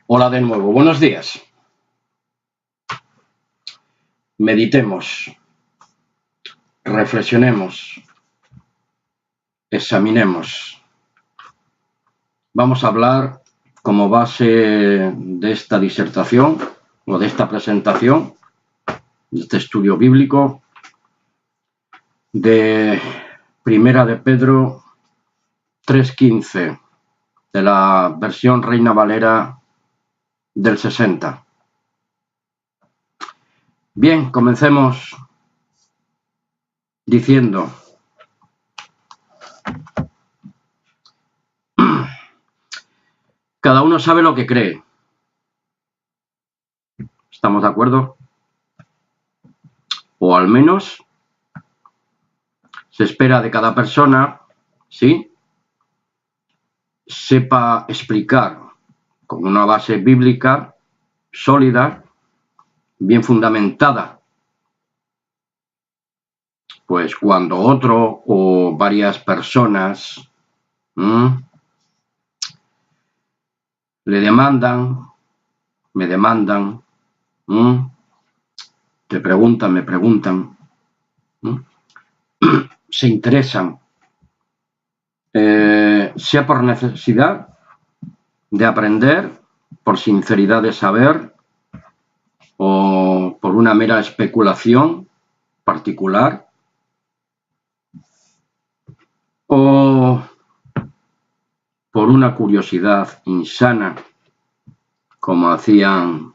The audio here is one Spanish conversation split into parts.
Hola de nuevo, buenos días. Meditemos, reflexionemos, examinemos. Vamos a hablar como base de esta disertación o de esta presentación, de este estudio bíblico, de Primera de Pedro 3:15, de la versión Reina Valera del 60. Bien, comencemos diciendo: cada uno sabe lo que cree. ¿Estamos de acuerdo? O al menos se espera de cada persona, ¿sí?, sepa explicar con una base bíblica sólida, bien fundamentada, pues cuando otro o varias personas le demandan, me demandan, te preguntan, me preguntan, se interesan, sea por necesidad de aprender, por sinceridad de saber o por una mera especulación particular, o por una curiosidad insana, como hacían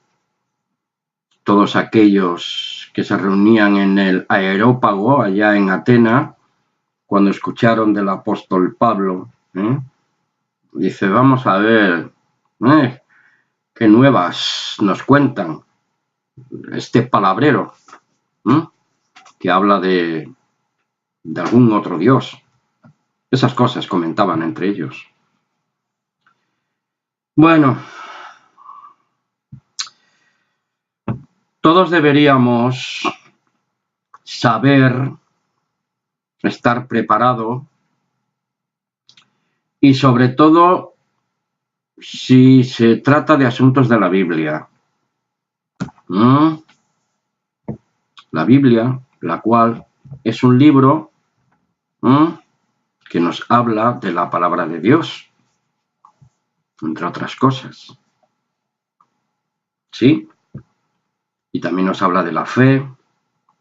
todos aquellos que se reunían en el Areópago allá en Atenas cuando escucharon del apóstol Pablo. Dice, vamos a ver qué nuevas nos cuentan este palabrero que habla de algún otro Dios. Esas cosas comentaban entre ellos. Bueno, todos deberíamos saber, estar preparado y sobre todo si se trata de asuntos de la Biblia. La Biblia, la cual es un libro que nos habla de la palabra de Dios, entre otras cosas. ¿Sí? Y también nos habla de la fe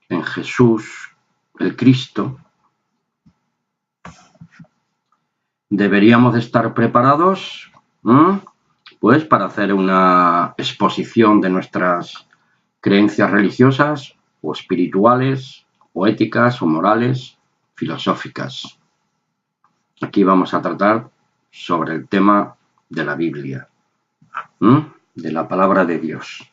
en Jesús, el Cristo. Deberíamos de estar preparados, pues, para hacer una exposición de nuestras creencias religiosas o espirituales o éticas o morales, filosóficas. Aquí vamos a tratar sobre el tema de la Biblia, de la palabra de Dios.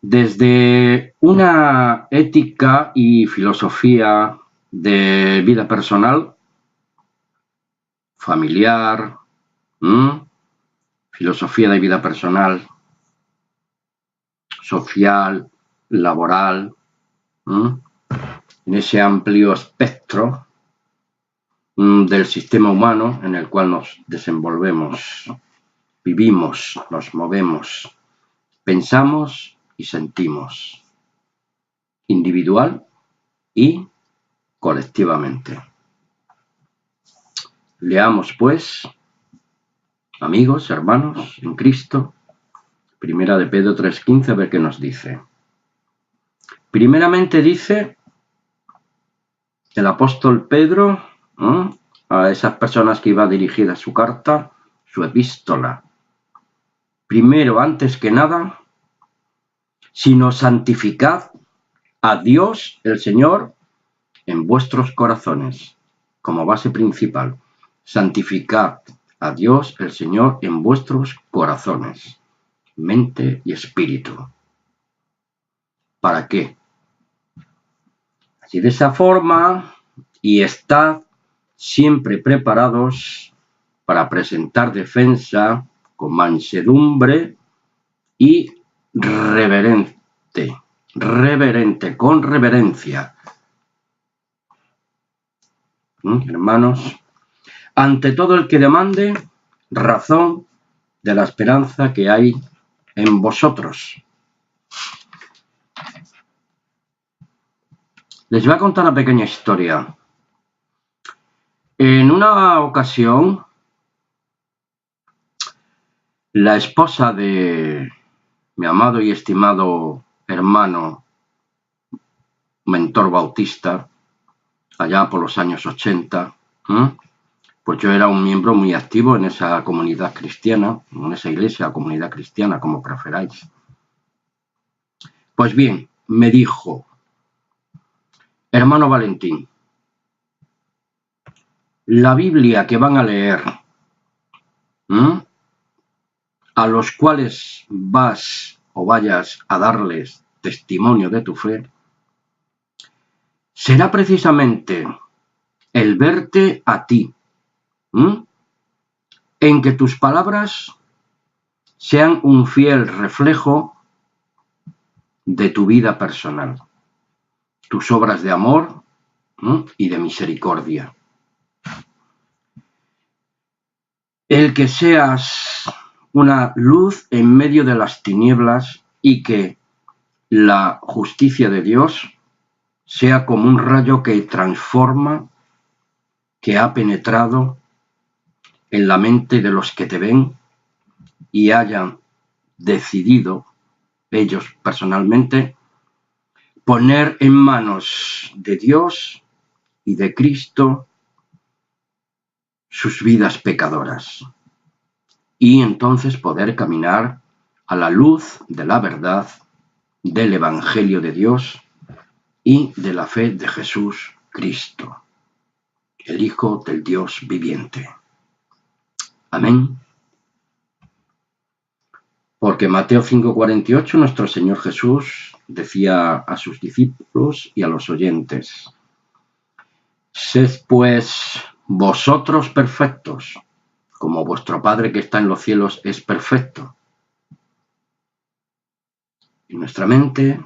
Desde una ética y filosofía de vida personal, familiar, filosofía de vida personal, social, laboral, en ese amplio espectro del sistema humano en el cual nos desenvolvemos, vivimos, nos movemos, pensamos y sentimos, individual y colectivamente. Leamos, pues, amigos, hermanos, en Cristo, Primera de Pedro 3:15, a ver qué nos dice. Primeramente dice el apóstol Pedro a esas personas que iba dirigida su carta, su epístola. Primero, antes que nada, sino santificad a Dios el Señor en vuestros corazones, como base principal. Santificad a Dios el Señor en vuestros corazones, mente y espíritu. ¿Para qué? Así de esa forma, y estad siempre preparados para presentar defensa con mansedumbre y reverente, con reverencia. Hermanos, ante todo el que demande razón de la esperanza que hay en vosotros. Les voy a contar una pequeña historia. En una ocasión, la esposa de mi amado y estimado hermano, mentor bautista, allá por los años 80, pues yo era un miembro muy activo en esa comunidad cristiana, en esa iglesia, comunidad cristiana, como preferáis. Pues bien, me dijo, hermano Valentín, la Biblia que van a leer, a los cuales vas o vayas a darles testimonio de tu fe, será precisamente el verte a ti, en que tus palabras sean un fiel reflejo de tu vida personal, tus obras de amor y de misericordia. El que seas una luz en medio de las tinieblas y que la justicia de Dios sea como un rayo que transforma, que ha penetrado en la mente de los que te ven y hayan decidido, ellos personalmente, poner en manos de Dios y de Cristo sus vidas pecadoras y entonces poder caminar a la luz de la verdad, del Evangelio de Dios y de la fe de Jesús Cristo, el Hijo del Dios viviente. Amén. Porque Mateo 5:48 nuestro Señor Jesús decía a sus discípulos y a los oyentes, sed pues vosotros perfectos, como vuestro Padre que está en los cielos es perfecto. En nuestra mente,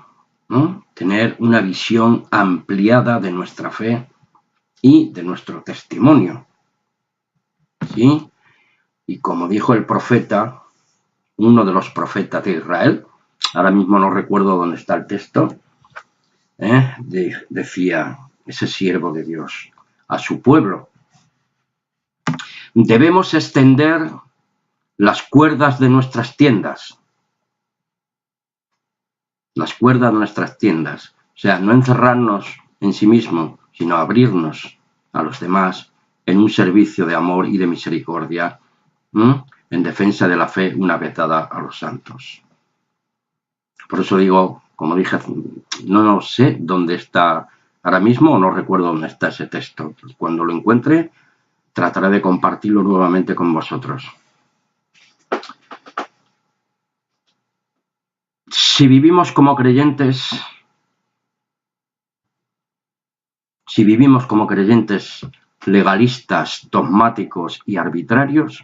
tener una visión ampliada de nuestra fe y de nuestro testimonio. ¿Sí? Y como dijo el profeta, uno de los profetas de Israel, ahora mismo no recuerdo dónde está el texto, decía ese siervo de Dios a su pueblo, debemos extender las cuerdas de nuestras tiendas, o sea, no encerrarnos en sí mismo, sino abrirnos a los demás en un servicio de amor y de misericordia, en defensa de la fe una vez dada a los santos. Por eso digo, como dije, no sé dónde está ahora mismo, o no recuerdo dónde está ese texto. Cuando lo encuentre, trataré de compartirlo nuevamente con vosotros. Si vivimos como creyentes legalistas, dogmáticos y arbitrarios,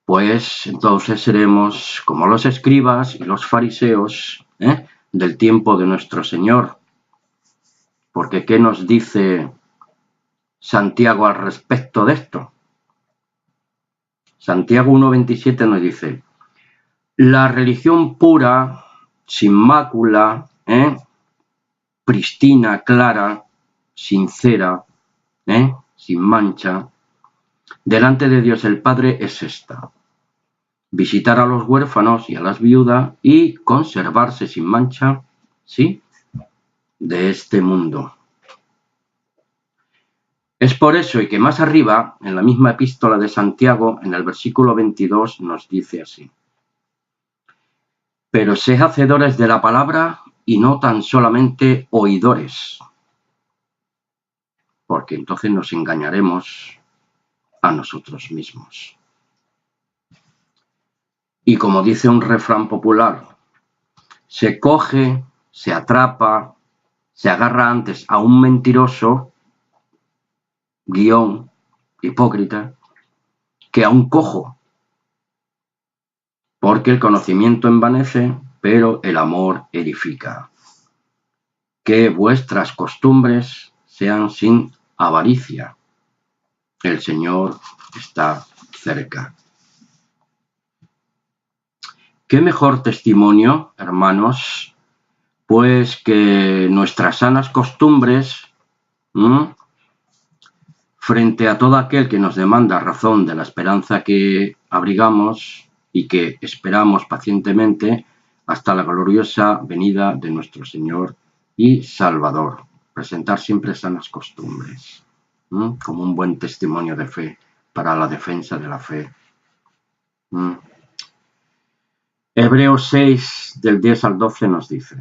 pues entonces seremos como los escribas y los fariseos del tiempo de nuestro Señor. Porque ¿qué nos dice Santiago al respecto de esto? Santiago 1:27 nos dice, la religión pura, sin mácula, pristina, clara, sincera, sin mancha, delante de Dios el Padre es esta: visitar a los huérfanos y a las viudas y conservarse sin mancha, ¿sí?, de este mundo. Es por eso y que más arriba, en la misma epístola de Santiago, en el versículo 22, nos dice así: pero sed hacedores de la palabra y no tan solamente oidores, porque entonces nos engañaremos a nosotros mismos. Y como dice un refrán popular, se coge, se atrapa, se agarra antes a un mentiroso, hipócrita, que a un cojo, porque el conocimiento envanece, pero el amor edifica. Que vuestras costumbres sean sin avaricia. El Señor está cerca. ¿Qué mejor testimonio, hermanos, pues que nuestras sanas costumbres frente a todo aquel que nos demanda razón de la esperanza que abrigamos y que esperamos pacientemente hasta la gloriosa venida de nuestro Señor y Salvador? Presentar siempre sanas costumbres, como un buen testimonio de fe para la defensa de la fe. Hebreos 6, del 10 al 12 nos dice: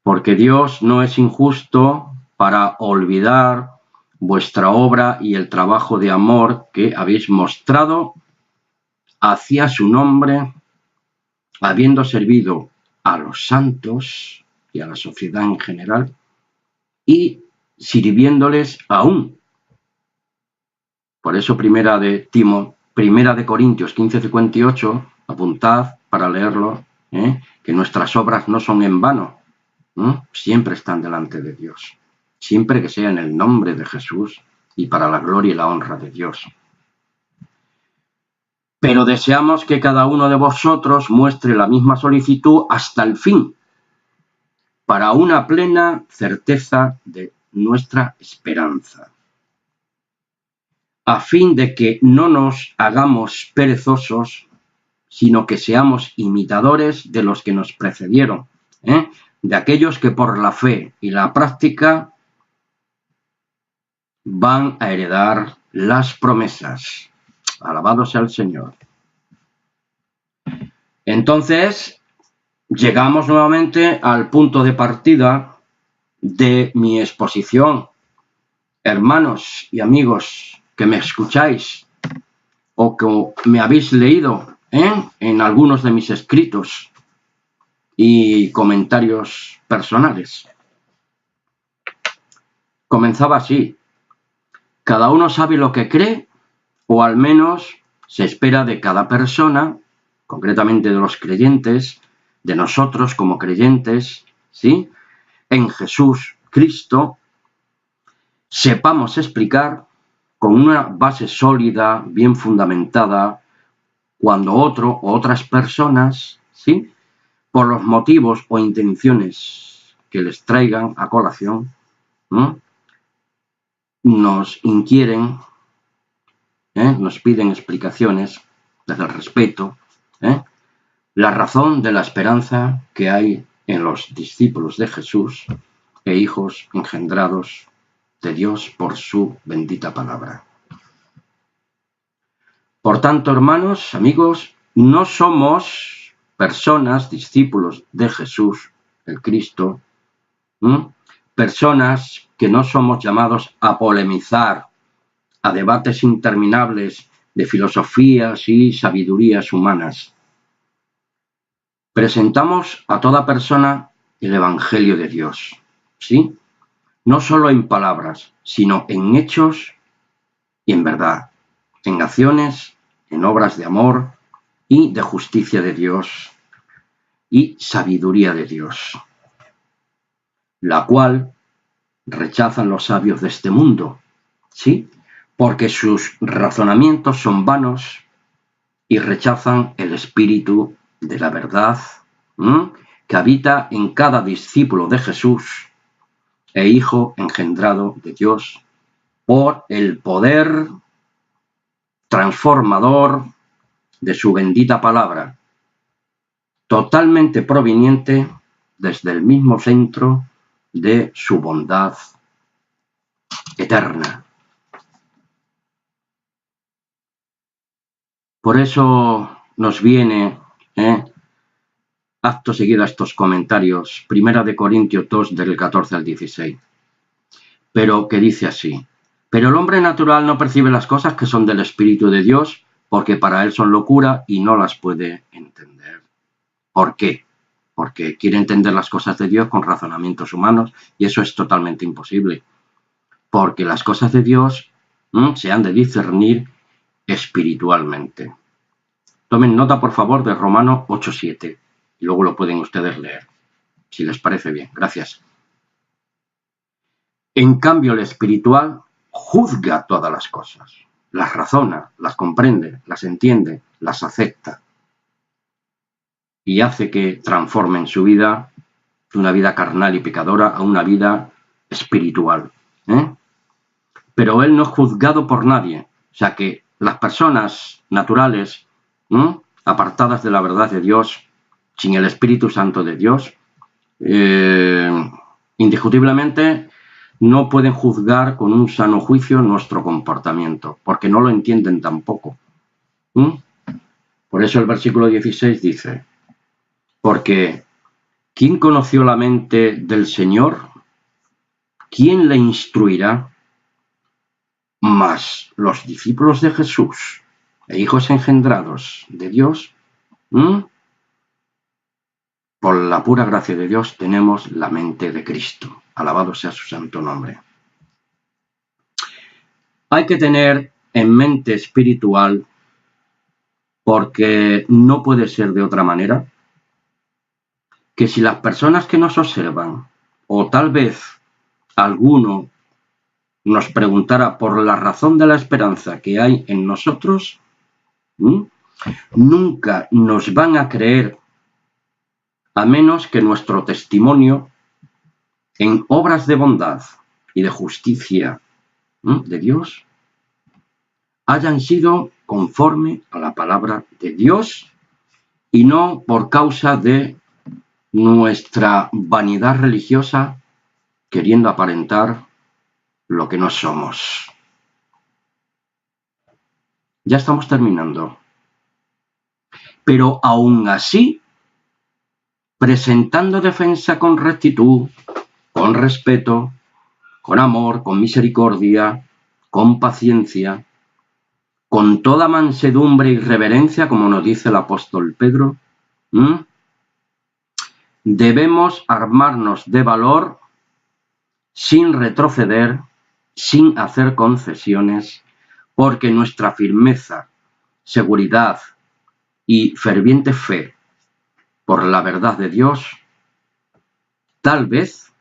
porque Dios no es injusto para olvidar vuestra obra y el trabajo de amor que habéis mostrado hacia su nombre, habiendo servido a los santos y a la sociedad en general, y sirviéndoles aún. Por eso primera de Corintios 15:58, apuntad para leerlo, que nuestras obras no son en vano, siempre están delante de Dios, siempre que sea en el nombre de Jesús y para la gloria y la honra de Dios. Pero deseamos que cada uno de vosotros muestre la misma solicitud hasta el fin, para una plena certeza de nuestra esperanza, a fin de que no nos hagamos perezosos, sino que seamos imitadores de los que nos precedieron, de aquellos que por la fe y la práctica van a heredar las promesas. Alabado sea el Señor. Entonces, llegamos nuevamente al punto de partida de mi exposición. Hermanos y amigos que me escucháis o que me habéis leído en algunos de mis escritos y comentarios personales. Comenzaba así: cada uno sabe lo que cree, o al menos se espera de cada persona, concretamente de los creyentes, de nosotros como creyentes, ¿sí?, en Jesús Cristo, sepamos explicar con una base sólida, bien fundamentada, cuando otro o otras personas, ¿sí?, por los motivos o intenciones que les traigan a colación, nos inquieren, nos piden explicaciones desde el respeto, la razón de la esperanza que hay en los discípulos de Jesús e hijos engendrados de Dios por su bendita palabra. Por tanto, hermanos, amigos, no somos personas, discípulos de Jesús, el Cristo, personas que no somos llamados a polemizar, a debates interminables de filosofías y sabidurías humanas. Presentamos a toda persona el Evangelio de Dios, ¿sí?, no solo en palabras, sino en hechos y en verdad, en acciones, en obras de amor y de justicia de Dios y sabiduría de Dios, la cual rechazan los sabios de este mundo, ¿sí?, porque sus razonamientos son vanos y rechazan el espíritu de la verdad que habita en cada discípulo de Jesús e hijo engendrado de Dios por el poder transformador de su bendita palabra, totalmente proveniente desde el mismo centro de su bondad eterna. Por eso nos viene acto seguido a estos comentarios, 1 Corintios 2, del 14 al 16, pero que dice así: pero el hombre natural no percibe las cosas que son del Espíritu de Dios, porque para él son locura y no las puede entender. ¿Por qué? Porque quiere entender las cosas de Dios con razonamientos humanos, y eso es totalmente imposible, porque las cosas de Dios se han de discernir espiritualmente. Tomen nota, por favor, de Romanos 8:7, y luego lo pueden ustedes leer, si les parece bien. Gracias. En cambio, el espiritual juzga todas las cosas, las razona, las comprende, las entiende, las acepta y hace que transformen su vida de una vida carnal y pecadora a una vida espiritual. Pero él no es juzgado por nadie. O sea que las personas naturales, apartadas de la verdad de Dios, sin el Espíritu Santo de Dios, indiscutiblemente no pueden juzgar con un sano juicio nuestro comportamiento, porque no lo entienden tampoco. Por eso el versículo 16 dice, porque ¿quién conoció la mente del Señor? ¿Quién le instruirá? Mas los discípulos de Jesús e hijos engendrados de Dios, por la pura gracia de Dios tenemos la mente de Cristo. Alabado sea su santo nombre. Hay que tener en mente espiritual, porque no puede ser de otra manera, que si las personas que nos observan, o tal vez alguno nos preguntara por la razón de la esperanza que hay en nosotros, nunca nos van a creer a menos que nuestro testimonio en obras de bondad y de justicia de Dios hayan sido conforme a la palabra de Dios y no por causa de nuestra vanidad religiosa queriendo aparentar lo que no somos. Ya estamos terminando. Pero aún así, presentando defensa con rectitud, con respeto, con amor, con misericordia, con paciencia, con toda mansedumbre y reverencia, como nos dice el apóstol Pedro, debemos armarnos de valor sin retroceder, sin hacer concesiones, porque nuestra firmeza, seguridad y ferviente fe por la verdad de Dios, tal vez,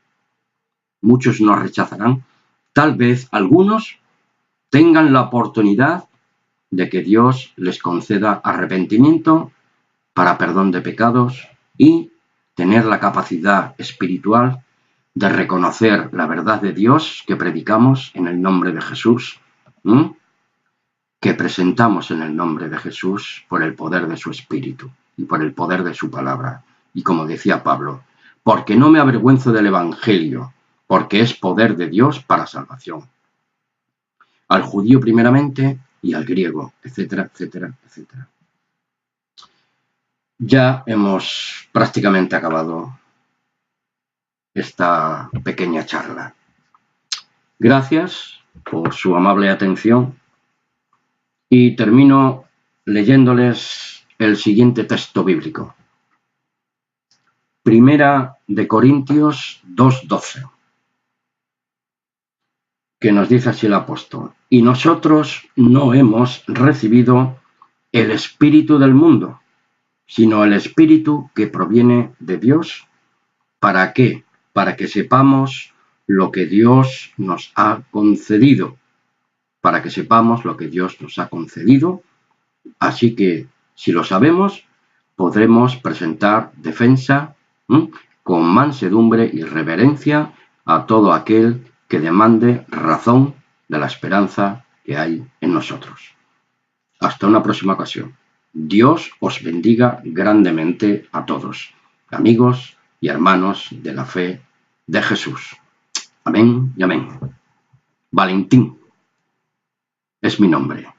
muchos nos rechazarán, tal vez algunos tengan la oportunidad de que Dios les conceda arrepentimiento para perdón de pecados y tener la capacidad espiritual de reconocer la verdad de Dios que predicamos en el nombre de Jesús, que presentamos en el nombre de Jesús por el poder de su Espíritu y por el poder de su palabra. Y como decía Pablo, porque no me avergüenzo del Evangelio, porque es poder de Dios para salvación. Al judío primeramente y al griego, etcétera, etcétera, etcétera. Ya hemos prácticamente acabado esta pequeña charla. Gracias por su amable atención y termino leyéndoles el siguiente texto bíblico. Primera de Corintios 2:12, que nos dice así el apóstol, y nosotros no hemos recibido el espíritu del mundo, sino el espíritu que proviene de Dios. ¿Para qué? Para que sepamos lo que Dios nos ha concedido. Para que sepamos lo que Dios nos ha concedido. Así que, si lo sabemos, podremos presentar defensa con mansedumbre y reverencia a todo aquel que demande razón de la esperanza que hay en nosotros. Hasta una próxima ocasión. Dios os bendiga grandemente a todos, amigos y hermanos de la fe de Jesús. Amén y amén. Valentín es mi nombre.